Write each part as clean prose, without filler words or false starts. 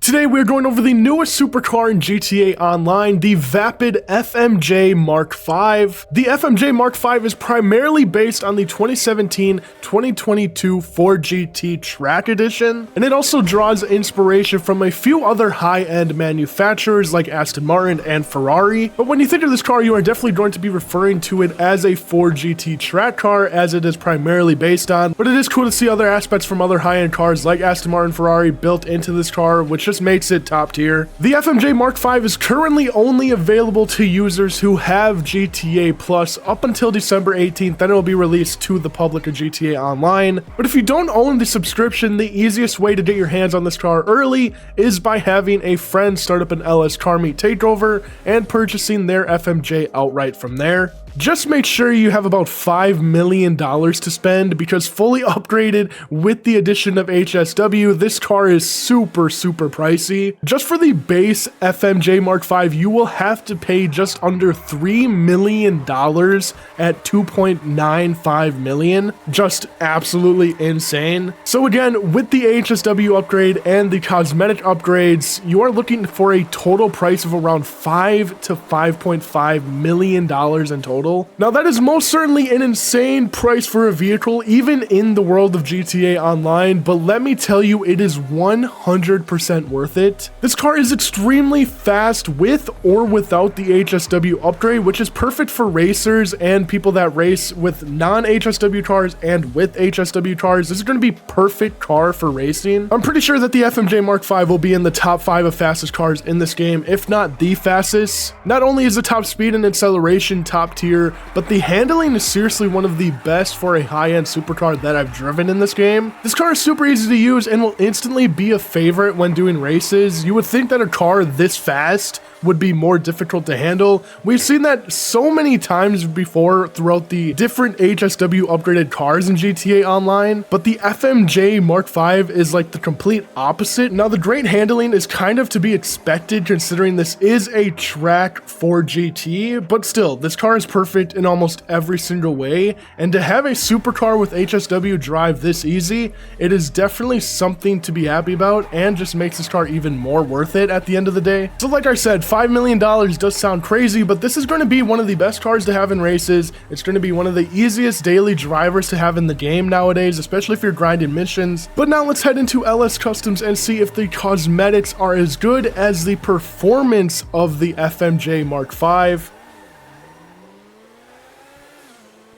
Today we're going over the newest supercar in GTA Online, the Vapid FMJ Mark V. The FMJ Mark V is primarily based on the 2017-2022 Ford GT Track Edition, and it also draws inspiration from a few other high-end manufacturers like Aston Martin and Ferrari. But when you think of this car, you are definitely going to be referring to it as a Ford GT track car, as it is primarily based on. But it is cool to see other aspects from other high-end cars like Aston Martin, Ferrari built into this car, which just makes it top tier. The FMJ Mark V is currently only available to users who have GTA Plus up until December 18th, then it will be released to the public of GTA Online. But if you don't own the subscription, the easiest way to get your hands on this car early is by having a friend start up an LS Car Meet takeover and purchasing their FMJ outright from there. Just make sure you have about $5 million to spend, because fully upgraded with the addition of HSW, this car is super pricey. Just for the base FMJ Mark V, you will have to pay just under $3 million at $2.95 million. Just absolutely insane. So again, with the HSW upgrade and the cosmetic upgrades, you are looking for a total price of around $5 to $5.5 million in total. Now that is most certainly an insane price for a vehicle, even in the world of GTA Online, but let me tell you, it is 100% worth it. This car is extremely fast with or without the HSW upgrade, which is perfect for racers and people that race with non-HSW cars and with HSW cars. This is going to be perfect car for racing. I'm pretty sure that the FMJ Mark V will be in the top 5 of fastest cars in this game, if not the fastest. Not only is the top speed and acceleration top tier, but the handling is seriously one of the best for a high-end supercar that I've driven in this game. This car is super easy to use and will instantly be a favorite when doing races. You would think that a car this fast would be more difficult to handle. We've seen that so many times before throughout the different HSW upgraded cars in GTA Online, but the FMJ Mark V is like the complete opposite. Now the great handling is kind of to be expected considering this is a track for GT, but still, this car is perfect in almost every single way, and to have a supercar with HSW drive this easy, it is definitely something to be happy about, and just makes this car even more worth it at the end of the day. So like I said, $5 million does sound crazy, but this is going to be one of the best cars to have in races. It's going to be one of the easiest daily drivers to have in the game nowadays, especially if you're grinding missions. But now let's head into LS Customs and see if the cosmetics are as good as the performance of the FMJ Mark V.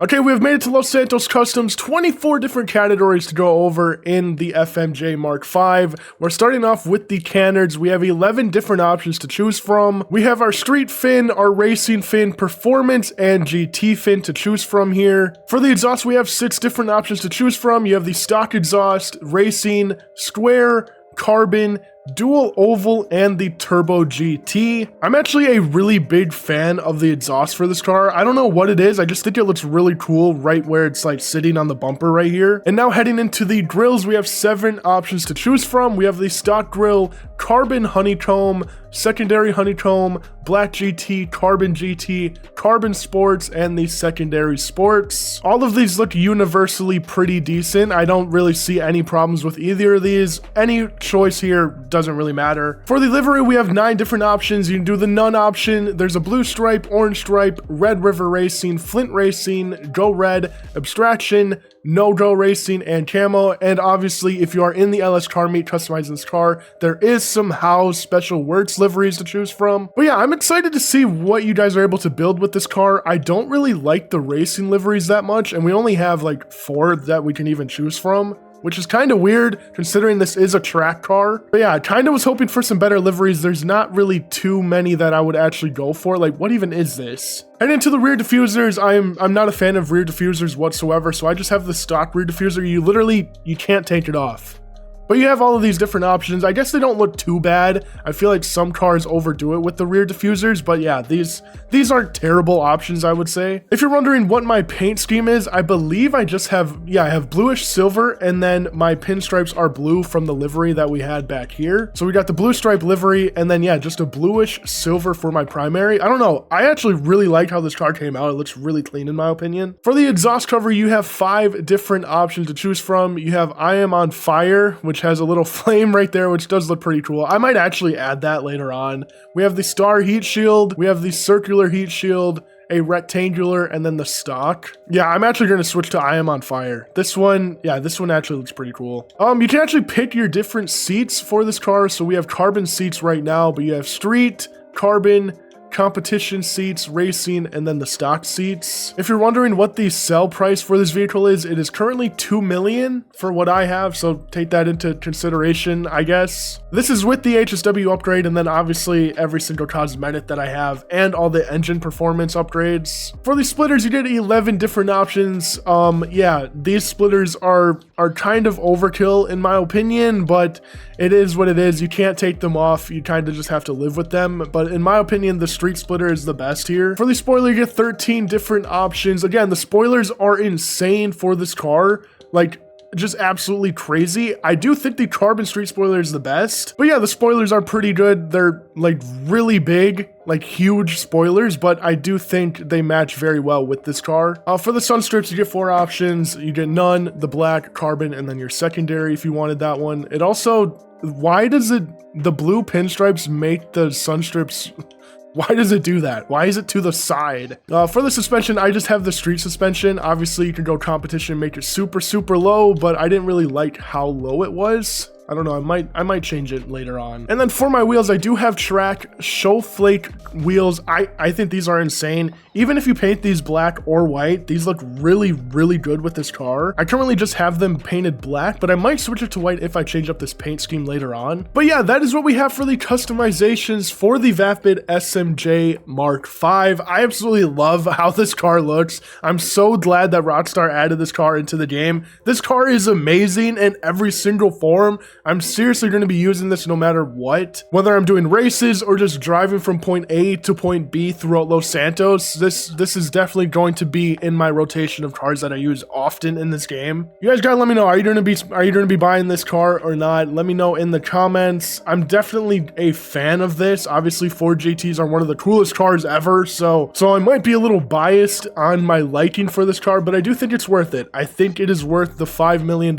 Okay, we have made it to Los Santos Customs, 24 different categories to go over in the FMJ Mark V. We're starting off with the canards. We have 11 different options to choose from. We have our street fin, our racing fin, performance, and GT fin to choose from here. For the exhaust, we have 6 different options to choose from. You have the stock exhaust, racing, square, carbon, dual oval, and the turbo GT. I'm actually a really big fan of the exhaust for this car. I don't know what it is, I just think it looks really cool right where it's like sitting on the bumper right here. And now heading into the grills, we have 7 options to choose from. We have the stock grill, carbon honeycomb, secondary honeycomb, black GT, carbon GT, carbon sports, and the secondary sports. All of these look universally pretty decent. I don't really see any problems with either of these. Any choice here doesn't really matter. For the livery, we have 9 different options. You can do the none option. There's a blue stripe, orange stripe, Red River Racing, Flint Racing, Go Red, Abstraction, No Go Racing, and Camo. And obviously, if you are in the LS Car Meet customizing this car, there is some House Special Works liveries to choose from. But yeah, I'm excited to see what you guys are able to build with this car. I don't really like the racing liveries that much, and we only have like 4 that we can even choose from, which is kind of weird considering this is a track car. But yeah, I kind of was hoping for some better liveries. There's not really too many that I would actually go for. Like, what even is this? And into the rear diffusers, I'm not a fan of rear diffusers whatsoever, so I just have the stock rear diffuser. You can't take it off. But you have all of these different options. I guess they don't look too bad. I feel like some cars overdo it with the rear diffusers, but yeah, these aren't terrible options, I would say. If you're wondering what my paint scheme is, I believe I just have, I have bluish silver, and then my pinstripes are blue from the livery that we had back here. So we got the blue stripe livery, and then yeah, just a bluish silver for my primary. I don't know, I actually really liked how this car came out. It looks really clean in my opinion. For the exhaust cover, you have 5 different options to choose from. You have I Am on Fire, which which has a little flame right there, which does look pretty cool. I might actually add that later on. We have the star heat shield. We have the circular heat shield, a rectangular, and then the stock. Yeah, I'm actually going to switch to I Am on Fire. This one, yeah, this one actually looks pretty cool. You can actually pick your different seats for this car. So we have carbon seats right now, but you have street, carbon, competition seats, racing, and then the stock seats. If you're wondering what the sell price for this vehicle is, it is currently $2 million for what I have, so take that into consideration, I guess. This is with the HSW upgrade, and then obviously every single cosmetic that I have, and all the engine performance upgrades. For the splitters, you get 11 different options. Yeah, these splitters are kind of overkill in my opinion, but it is what it is. You can't take them off. You kind of just have to live with them. But in my opinion, the street splitter is the best here. For the spoiler, you get 13 different options. Again, the spoilers are insane for this car. Like, just absolutely crazy. I do think the carbon street spoiler is the best, but yeah, the spoilers are pretty good. They're like really big, like huge spoilers, but I do think they match very well with this car. For the sun strips, you get 4 options. You get none, the black, carbon, and then your secondary if you wanted that one. It also, why does the blue pinstripes make the sun strips? Why does it do that? Why is it to the side? For the suspension, I just have the street suspension. Obviously, you can go competition and make it super, super low, but I didn't really like how low it was. I don't know, I might change it later on. And then for my wheels, I do have track show flake wheels. I think these are insane. Even if you paint these black or white, these look really, really good with this car. I currently just have them painted black, but I might switch it to white if I change up this paint scheme later on. But yeah, that is what we have for the customizations for the Vapid SMJ Mark V. I absolutely love how this car looks. I'm so glad that Rockstar added this car into the game. This car is amazing in every single form. I'm seriously going to be using this no matter what. Whether I'm doing races or just driving from point A to point B throughout Los Santos, this is definitely going to be in my rotation of cars that I use often in this game. You guys gotta let me know, are you going to be buying this car or not? Let me know in the comments. I'm definitely a fan of this. Obviously, Ford GTs are one of the coolest cars ever, so I might be a little biased on my liking for this car, but I do think it's worth it. I think it is worth the $5 million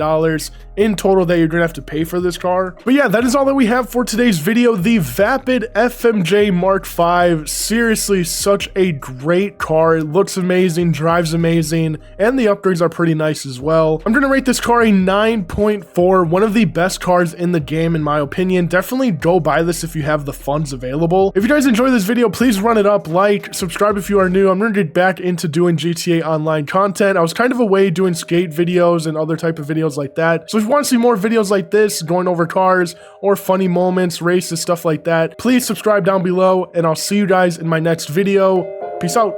in total that you're gonna have to pay for this car. But yeah, that is all that we have for today's video. The Vapid FMJ Mark V, seriously such a great car. It looks amazing, drives amazing, and the upgrades are pretty nice as well. I'm gonna rate this car a 9.4, one of the best cars in the game in my opinion. Definitely go buy this if you have the funds available. If you guys enjoyed this video, please run it up, like, subscribe if you are new. I'm gonna get back into doing GTA Online content. I was kind of away doing skate videos and other type of videos like that. So if you want to see more videos like this, going over cars or funny moments, races, stuff like that, please subscribe down below, and I'll see you guys in my next video. Peace out.